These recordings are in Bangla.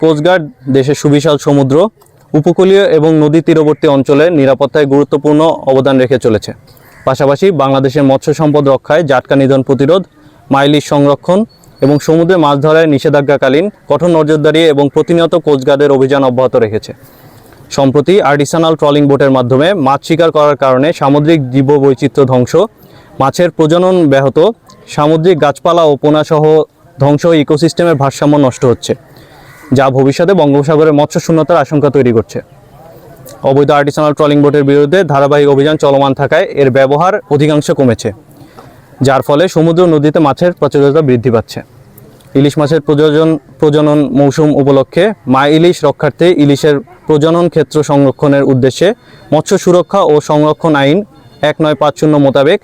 কোস্টগার্ড দেশের সুবিশাল সমুদ্র, উপকূলীয় এবং নদী তীরবর্তী অঞ্চলের নিরাপত্তায় গুরুত্বপূর্ণ অবদান রেখে চলেছে। পাশাপাশি বাংলাদেশের মৎস্য সম্পদ রক্ষায় জাটকা নিধন প্রতিরোধ, মাইলিশ সংরক্ষণ এবং সমুদ্রে মাছ ধরায় নিষেধাজ্ঞাকালীন কঠোর নজরদারি এবং প্রতিনিয়ত কোস্টগার্ডের অভিযান অব্যাহত রেখেছে। সম্প্রতি আর্টিসানাল ট্রলিং বোটের মাধ্যমে মাছ শিকার করার কারণে সামুদ্রিক জীববৈচিত্র্য ধ্বংস, মাছের প্রজনন ব্যাহত, সামুদ্রিক গাছপালা ও পোনাসহ ধ্বংস ইকোসিস্টেমের ভারসাম্য নষ্ট হচ্ছে, যা ভবিষ্যতে বঙ্গোপসাগরে মৎস্য শূন্যতার আশঙ্কা তৈরি করছে। অবৈধ আর্টিসানাল ট্রলিং বোটের বিরুদ্ধে ধারাবাহিক অভিযান চলমান থাকায় এর ব্যবহার অধিকাংশ কমেছে, যার ফলে সমুদ্র নদীতে মাছের প্রচুরতা বৃদ্ধি পাচ্ছে। ইলিশ মাছের প্রজনন মৌসুম উপলক্ষে মা ইলিশ রক্ষার্থে ইলিশের প্রজনন ক্ষেত্র সংরক্ষণের উদ্দেশ্যে মৎস্য সুরক্ষা ও সংরক্ষণ আইন 1950 মোতাবেক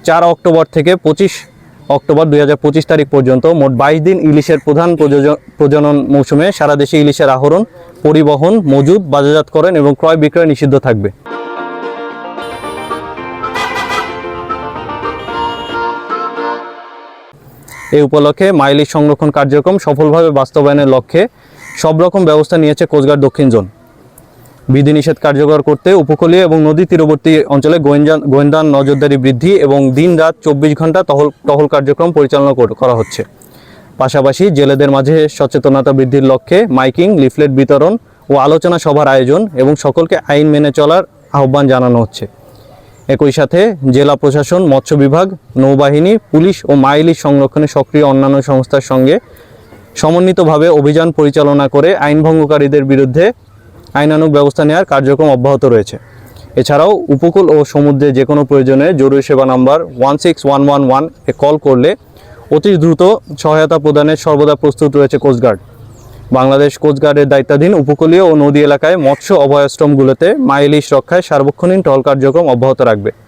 4 অক্টোবর থেকে 25 অক্টোবর 2025 তারিখ পর্যন্ত মোট 22 দিন ইলিশের প্রধান প্রজনন মৌসুমে সারা দেশে ইলিশের আহরণ, পরিবহন, মজুদ, বাজারজাতকরণ এবং ক্রয় বিক্রয় নিষিদ্ধ থাকবে। এই উপলক্ষে মাইলিশ সংরক্ষণ কার্যক্রম সফলভাবে বাস্তবায়নের লক্ষ্যে সব রকম ব্যবস্থা নিয়েছে কোস্টগার্ড দক্ষিণ জোন। বিধিনিষেধ কার্যকর করতে উপকূলীয় এবং নদী তীরবর্তী অঞ্চলে গোয়েন্দা নজরদারি বৃদ্ধি এবং দিন-রাত 24 ঘন্টা টহল কার্যক্রম পরিচালনা করা হচ্ছে। পাশাপাশি জেলেদের মাঝে সচেতনতা বৃদ্ধির লক্ষ্যে মাইকিং, লিফলেট বিতরণ ও আলোচনা সভার আয়োজন এবং সকলকে আইন মেনে চলার আহ্বান জানানো হচ্ছে। একই সাথে জেলা প্রশাসন, মৎস্য বিভাগ, নৌবাহিনী, পুলিশ ও মাইলিশ সংরক্ষণে সক্রিয় অন্যান্য সংস্থার সঙ্গে সমন্বিতভাবে অভিযান পরিচালনা করে আইন ভঙ্গকারীদের বিরুদ্ধে আইনানুগ ব্যবস্থা নেওয়ার কার্যক্রম অব্যাহত রয়েছে। এছাড়াও উপকূল ও সমুদ্রে যে কোনো প্রয়োজনে জরুরি সেবা নাম্বার 16111 এ কল করলে অতি দ্রুত সহায়তা প্রদানের সর্বদা প্রস্তুত রয়েছে কোস্টগার্ড। বাংলাদেশ কোস্টগার্ডের দায়িত্বাধীন উপকূলীয় ও নদী এলাকায় মৎস্য অভয়াশ্রমগুলোতে মাইলিশ রক্ষায় সার্বক্ষণিক টহল কার্যক্রম অব্যাহত রাখবে।